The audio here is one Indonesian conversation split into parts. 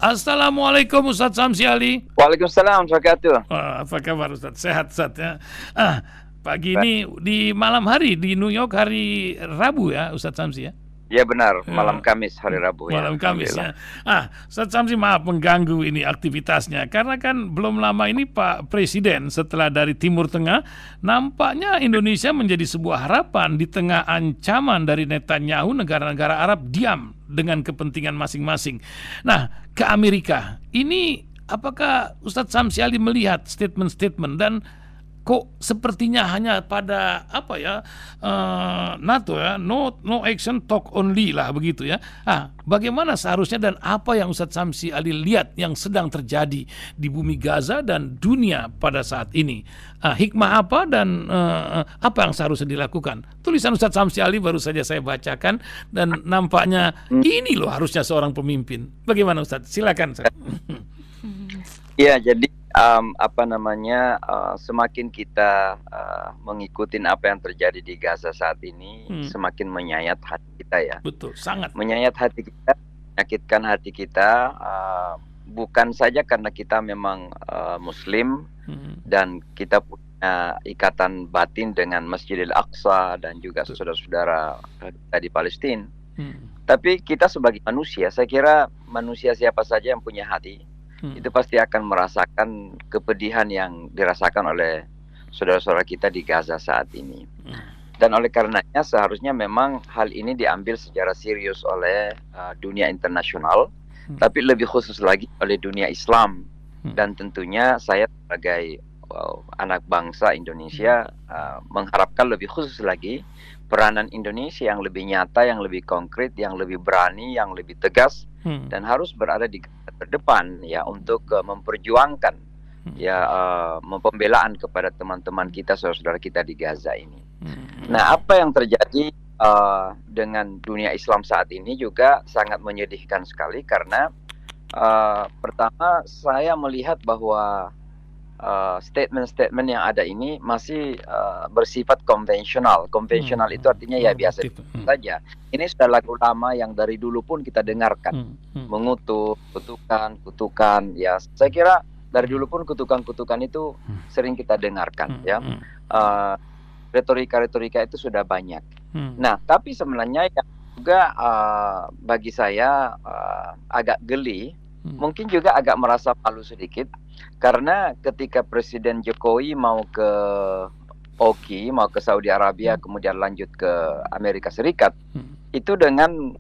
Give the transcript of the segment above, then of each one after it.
Assalamualaikum Ustadz Samsi Ali. Waalaikumsalam wabarakatuh. Apa kabar Ustadz? Sehat Ustadz ya. Pagi ini di malam hari di New York hari Rabu ya Ustadz Samsi ya. Ya benar, malam Kamis hari Rabu ya. Malam Kamis ya. Ustadz Samsi maaf mengganggu ini aktivitasnya karena kan belum lama ini Pak Presiden setelah dari Timur Tengah nampaknya Indonesia menjadi sebuah harapan di tengah ancaman dari Netanyahu negara-negara Arab diam dengan kepentingan masing-masing. Nah, ke Amerika ini apakah Ustadz Samsi Ali melihat statement-statement dan kok sepertinya hanya pada NATO ya, no action talk only lah begitu ya. Bagaimana seharusnya dan apa yang Ustadz Samsi Ali lihat yang sedang terjadi di bumi Gaza dan dunia pada saat ini? Hikmah apa dan apa yang seharusnya dilakukan? Tulisan Ustadz Samsi Ali baru saja saya bacakan dan nampaknya ini loh harusnya seorang pemimpin. Bagaimana Ustadz? Silakan Ustadz. Iya, jadi semakin kita mengikuti apa yang terjadi di Gaza saat ini, semakin menyayat hati kita ya. Betul, sangat. Menyayat hati kita, menyakitkan hati kita, bukan saja karena kita memang Muslim dan kita punya ikatan batin dengan Masjidil Aqsa dan juga saudara-saudara kita di Palestina. Tapi kita sebagai manusia, saya kira manusia siapa saja yang punya hati, itu pasti akan merasakan kepedihan yang dirasakan oleh saudara-saudara kita di Gaza saat ini. Dan oleh karenanya seharusnya memang hal ini diambil secara serius oleh dunia internasional, tapi lebih khusus lagi oleh dunia Islam. Dan tentunya saya sebagai anak bangsa Indonesia mengharapkan lebih khusus lagi peranan Indonesia yang lebih nyata, yang lebih konkret, yang lebih berani, yang lebih tegas, dan harus berada di terdepan ya untuk memperjuangkan pembelaan kepada teman-teman kita, saudara-saudara kita di Gaza ini. Nah, apa yang terjadi dengan dunia Islam saat ini juga sangat menyedihkan sekali karena pertama saya melihat bahwa statement-statement yang ada ini masih bersifat konvensional. Konvensional itu artinya ya biasa saja. Ini sudah lagu lama yang dari dulu pun kita dengarkan. Mengutuk, kutukan. Ya, saya kira dari dulu pun kutukan-kutukan itu sering kita dengarkan. Ya, retorika-retorika itu sudah banyak. Nah, tapi sebenarnya yang juga bagi saya agak geli, mungkin juga agak merasa malu sedikit. Karena ketika Presiden Jokowi mau ke Oki, mau ke Saudi Arabia, kemudian lanjut ke Amerika Serikat, itu dengan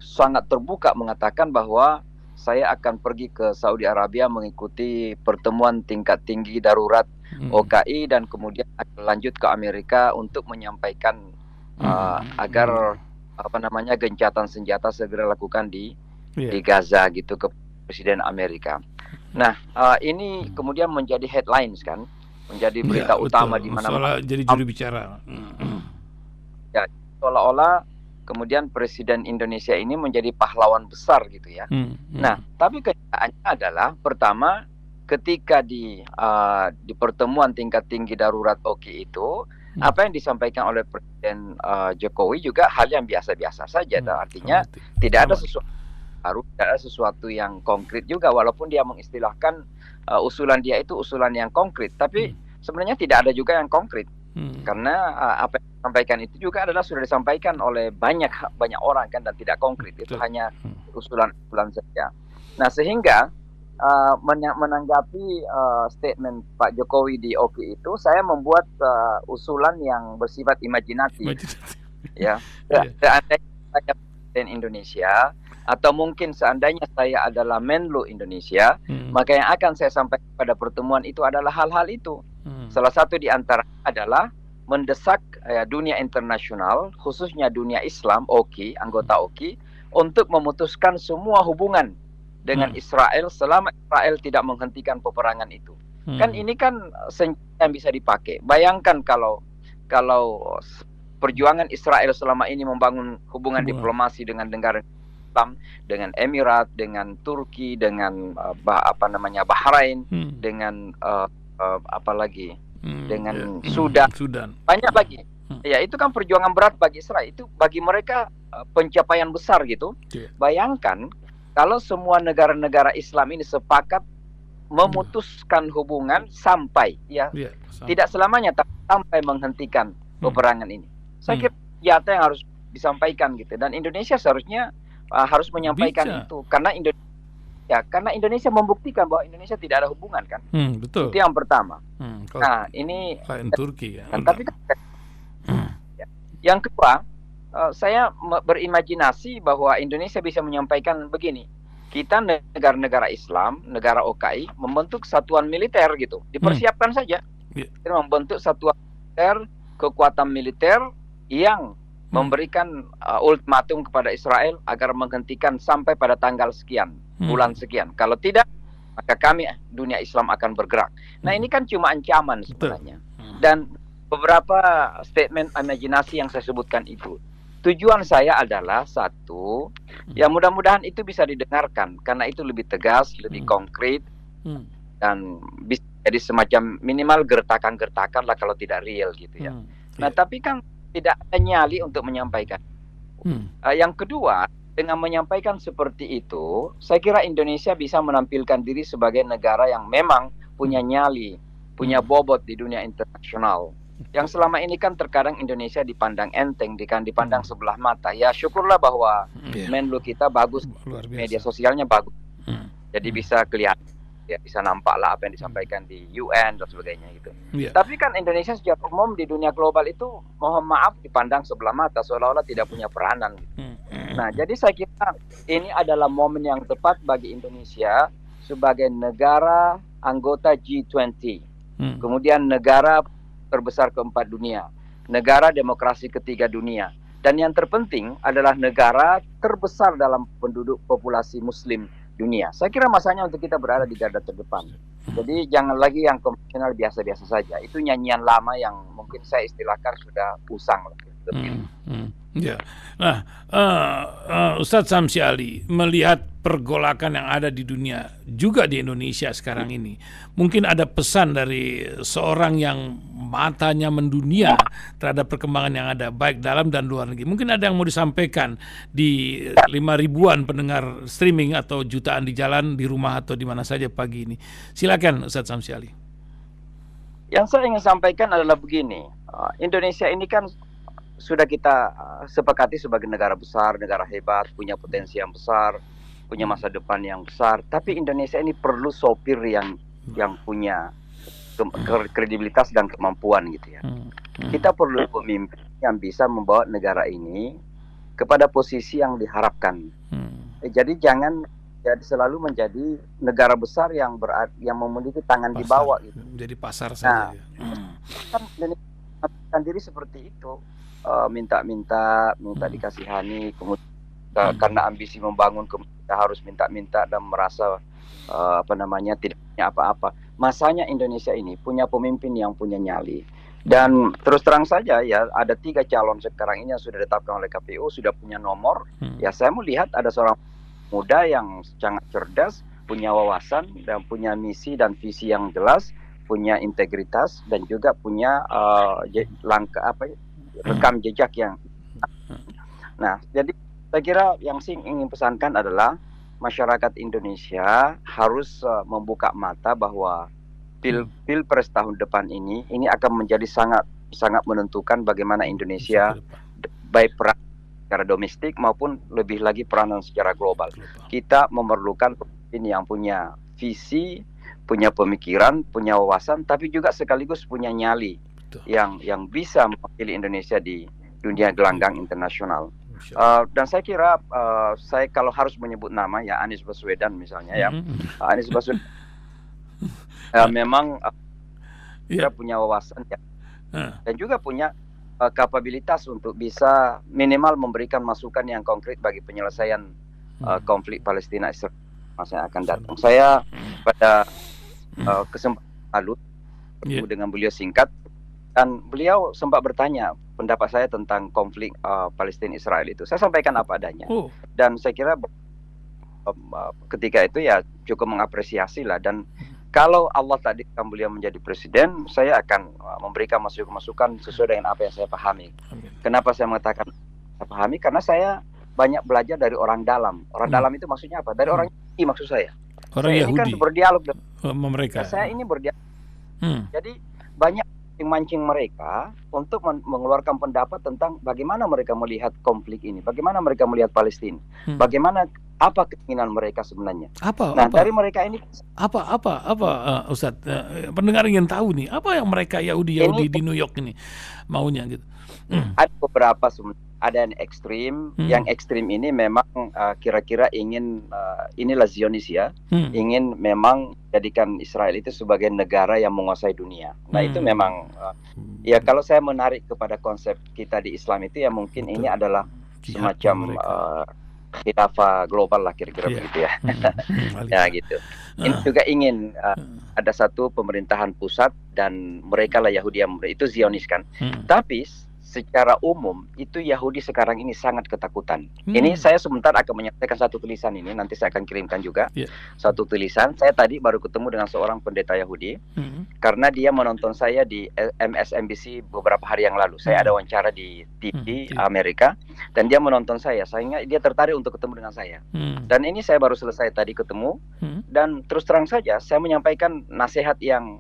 sangat terbuka mengatakan bahwa saya akan pergi ke Saudi Arabia mengikuti pertemuan tingkat tinggi darurat OKI dan kemudian akan lanjut ke Amerika untuk menyampaikan agar gencatan senjata segera lakukan di Gaza gitu ke Presiden Amerika. Nah, ini kemudian menjadi headlines kan, menjadi berita utama di mana-mana. Jadi juru bicara. Ya, seolah-olah kemudian Presiden Indonesia ini menjadi pahlawan besar gitu ya. Nah, tapi kenyataannya adalah pertama ketika di pertemuan tingkat tinggi darurat OKI itu, apa yang disampaikan oleh Presiden Jokowi juga hal yang biasa-biasa saja. Artinya tidak ada sesuatu yang konkret juga, walaupun dia mengistilahkan usulan dia itu usulan yang konkret, tapi sebenarnya tidak ada juga yang konkret karena apa yang disampaikan itu juga adalah sudah disampaikan oleh banyak orang kan dan tidak konkret, itu hanya usulan saja. Nah, sehingga menanggapi statement Pak Jokowi di OKI itu, saya membuat usulan yang bersifat imajinatif. Ya, seandainya saya Presiden Indonesia atau mungkin seandainya saya adalah Menlu Indonesia, maka yang akan saya sampaikan pada pertemuan itu adalah hal-hal itu. Salah satu di antara adalah mendesak dunia internasional, khususnya dunia Islam, OKI, anggota OKI, untuk memutuskan semua hubungan dengan Israel selama Israel tidak menghentikan peperangan itu. Kan ini kan senjata yang bisa dipakai. Bayangkan kalau perjuangan Israel selama ini membangun hubungan diplomasi dengan negara Islam, dengan Emirat, dengan Turki, dengan Bahrain, dengan dengan Sudan. Banyak lagi. Ya, itu kan perjuangan berat bagi Israel. Itu bagi mereka pencapaian besar gitu. Bayangkan kalau semua negara-negara Islam ini sepakat memutuskan hubungan sampai ya Iya, tidak selamanya tapi sampai menghentikan peperangan ini. Saya kira nyata yang harus disampaikan gitu, dan Indonesia seharusnya harus menyampaikan itu karena Indonesia membuktikan bahwa Indonesia tidak ada hubungan kan. Betul. Itu yang pertama. Nah, ini lain Turki ya. Tapi yang kedua, saya berimajinasi bahwa Indonesia bisa menyampaikan begini. Kita negara-negara Islam, negara OKI, membentuk satuan militer gitu. Dipersiapkan saja. Kita membentuk satuan militer, kekuatan militer yang memberikan ultimatum kepada Israel agar menghentikan sampai pada tanggal sekian, bulan sekian. Kalau tidak, maka kami, dunia Islam, akan bergerak. Nah, ini kan cuma ancaman sebenarnya. Dan beberapa statement imajinasi yang saya sebutkan itu, tujuan saya adalah satu, ya mudah-mudahan itu bisa didengarkan karena itu lebih tegas, lebih konkret, dan bisa jadi semacam minimal gertakan-gertakan lah kalau tidak real gitu ya. Nah, tapi kan tidak ada nyali untuk menyampaikan. Yang kedua, dengan menyampaikan seperti itu, saya kira Indonesia bisa menampilkan diri sebagai negara yang memang punya nyali, punya bobot di dunia internasional. Yang selama ini kan terkadang Indonesia dipandang enteng, dipandang sebelah mata. Ya syukurlah bahwa Menlu kita bagus, media sosialnya bagus. Jadi bisa kelihatan, ya bisa nampak lah apa yang disampaikan di UN dan sebagainya gitu. Tapi kan Indonesia secara umum di dunia global itu, mohon maaf, dipandang sebelah mata, seolah-olah tidak punya peranan gitu. Nah, jadi saya kira ini adalah momen yang tepat bagi Indonesia sebagai negara anggota G20. Kemudian negara terbesar keempat dunia, negara demokrasi ketiga dunia, dan yang terpenting adalah negara terbesar dalam penduduk populasi Muslim dunia. Saya kira masanya untuk kita berada di garda terdepan. Jadi jangan lagi yang konvensional biasa-biasa saja. Itu nyanyian lama yang mungkin saya istilahkan sudah usang. Ya. Nah, Ustadz Samsi Ali melihat pergolakan yang ada di dunia, juga di Indonesia sekarang ini, mungkin ada pesan dari seorang yang matanya mendunia terhadap perkembangan yang ada baik dalam dan luar negeri. Mungkin ada yang mau disampaikan di 5.000-an pendengar streaming atau jutaan di jalan, di rumah atau di mana saja pagi ini. Silakan Ustadz Samsi Ali. Yang saya ingin sampaikan adalah begini, Indonesia ini kan sudah kita sepakati sebagai negara besar, negara hebat, punya potensi yang besar, punya masa depan yang besar. Tapi Indonesia ini perlu sopir yang punya kredibilitas dan kemampuan gitu ya. Kita perlu pemimpin yang bisa membawa negara ini kepada posisi yang diharapkan. Jadi jangan selalu menjadi negara besar yang memiliki tangan pasar, di bawah gitu. Jadi pasar saja. Kan Indonesia diri seperti itu. Minta dikasihani, kemudian karena ambisi membangun kita harus minta-minta dan merasa tidak punya apa-apa. Masanya Indonesia ini punya pemimpin yang punya nyali. Dan terus terang saja ya, ada 3 calon sekarang ini yang sudah ditetapkan oleh KPU, sudah punya nomor. Ya saya melihat ada seorang muda yang sangat cerdas, punya wawasan dan punya misi dan visi yang jelas, punya integritas dan juga punya rekam jejak yang. Nah, jadi saya kira yang ingin pesankan adalah masyarakat Indonesia harus membuka mata bahwa pilpres tahun depan ini akan menjadi sangat menentukan bagaimana Indonesia baik peran secara domestik maupun lebih lagi peranan secara global. Kita memerlukan pemimpin yang punya visi, punya pemikiran, punya wawasan, tapi juga sekaligus punya nyali yang bisa mewakili Indonesia di dunia gelanggang internasional. Dan saya kira saya kalau harus menyebut nama ya Anies Baswedan misalnya ya. Anies Baswedan memang dia punya wawasan ya, dan juga punya kapabilitas untuk bisa minimal memberikan masukan yang konkret bagi penyelesaian konflik Palestina Israel masa yang akan datang. Saya pada kesempatan lalu bertemu dengan beliau singkat, dan beliau sempat bertanya pendapat saya tentang konflik Palestina Israel itu. Saya sampaikan apa adanya. Dan saya kira ketika itu ya cukup mengapresiasi lah. Dan kalau Allah takdirkan beliau menjadi presiden, saya akan memberikan masukan-masukan sesuai dengan apa yang saya pahami. Kenapa saya mengatakan saya pahami? Karena saya banyak belajar dari orang dalam. Orang dalam itu maksudnya apa? Dari orang Yahudi maksud saya. Orang Saya ini Yahudi kan berdialog dengan sama mereka. saya ini berdialog. Hmm. Jadi banyak mancing mereka untuk mengeluarkan pendapat tentang bagaimana mereka melihat konflik ini, bagaimana mereka melihat Palestina, bagaimana apa keinginan mereka sebenarnya. Nah, dari mereka ini Ustadz, pendengar ingin tahu nih, apa yang mereka Yahudi di New York ini maunya gitu. Ada beberapa ada yang ekstrim. Yang ekstrim ini memang kira-kira ingin inilah Zionis ya, ingin memang jadikan Israel itu sebagai negara yang menguasai dunia. Nah itu memang ya kalau saya menarik kepada konsep kita di Islam itu ya mungkin ini adalah semacam khilafah global lah kira-kira begitu ya. Ya gitu. Ini juga ingin ada satu pemerintahan pusat dan mereka lah Yahudi yang itu Zionis kan. Tapi secara umum itu Yahudi sekarang ini sangat ketakutan. Ini saya sebentar akan menyampaikan satu tulisan ini, nanti saya akan kirimkan juga. Satu tulisan, saya tadi baru ketemu dengan seorang pendeta Yahudi karena dia menonton saya di MSNBC beberapa hari yang lalu. Saya ada wawancara di TV Amerika dan dia menonton saya, sehingga dia tertarik untuk ketemu dengan saya. Dan ini saya baru selesai tadi ketemu dan terus terang saja saya menyampaikan nasihat yang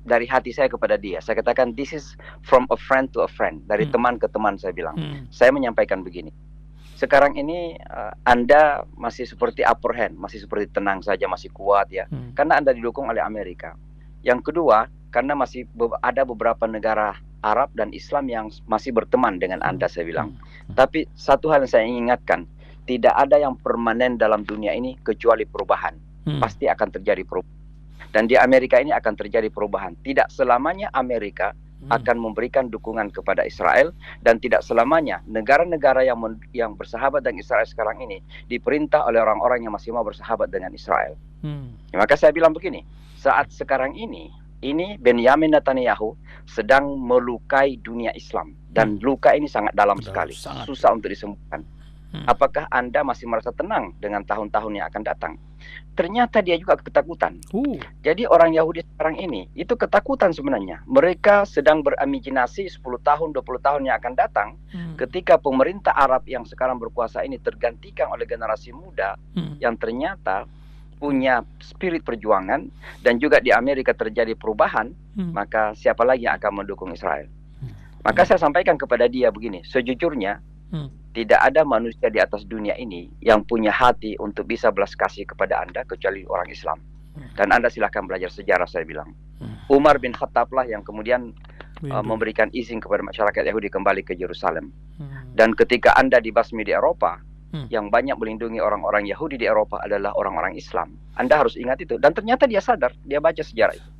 dari hati saya kepada dia. Saya katakan, this is from a friend to a friend. Dari teman ke teman saya bilang. Saya menyampaikan begini. Sekarang ini Anda masih seperti upper hand, masih seperti tenang saja, masih kuat ya. Karena Anda didukung oleh Amerika. Yang kedua, karena masih ada beberapa negara Arab dan Islam yang masih berteman dengan Anda, saya bilang. Tapi satu hal yang saya ingatkan, tidak ada yang permanen dalam dunia ini kecuali perubahan. Pasti akan terjadi perubahan. Dan di Amerika ini akan terjadi perubahan. Tidak selamanya Amerika akan memberikan dukungan kepada Israel dan tidak selamanya negara-negara yang bersahabat dengan Israel sekarang ini diperintah oleh orang-orang yang masih mau bersahabat dengan Israel. Ya, maka saya bilang begini, saat sekarang ini Benyamin Netanyahu sedang melukai dunia Islam dan luka ini sangat dalam sekali, susah untuk disembuhkan. Apakah Anda masih merasa tenang dengan tahun-tahun yang akan datang? Ternyata dia juga ketakutan. Jadi orang Yahudi sekarang ini itu ketakutan sebenarnya. Mereka sedang berimajinasi 10 tahun, 20 tahun yang akan datang ketika pemerintah Arab yang sekarang berkuasa ini tergantikan oleh generasi muda yang ternyata punya spirit perjuangan dan juga di Amerika terjadi perubahan, maka siapa lagi yang akan mendukung Israel? Maka saya sampaikan kepada dia begini, sejujurnya tidak ada manusia di atas dunia ini yang punya hati untuk bisa belas kasih kepada Anda kecuali orang Islam. Dan Anda silahkan belajar sejarah, saya bilang. Umar bin Khattab lah yang kemudian memberikan izin kepada masyarakat Yahudi kembali ke Yerusalem. Dan ketika Anda dibasmi di Eropa, yang banyak melindungi orang-orang Yahudi di Eropa adalah orang-orang Islam. Anda harus ingat itu. Dan ternyata dia sadar, dia baca sejarah itu.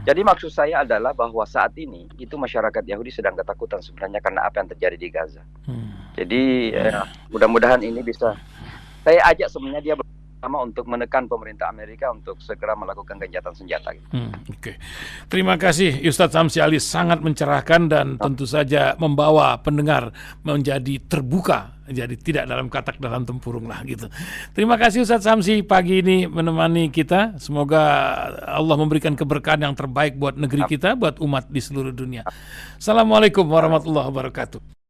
Jadi maksud saya adalah bahwa saat ini itu masyarakat Yahudi sedang ketakutan sebenarnya karena apa yang terjadi di Gaza. Jadi mudah-mudahan ini bisa saya ajak sebenarnya dia bersama untuk menekan pemerintah Amerika untuk segera melakukan gencatan senjata. Oke. Terima kasih Ustadz Samsi Ali, sangat mencerahkan dan tentu saja membawa pendengar menjadi terbuka, jadi tidak dalam katak dalam tempurung lah gitu. Terima kasih Ustadz Samsi pagi ini menemani kita. Semoga Allah memberikan keberkahan yang terbaik buat negeri kita, buat umat di seluruh dunia. Assalamualaikum warahmatullahi wabarakatuh.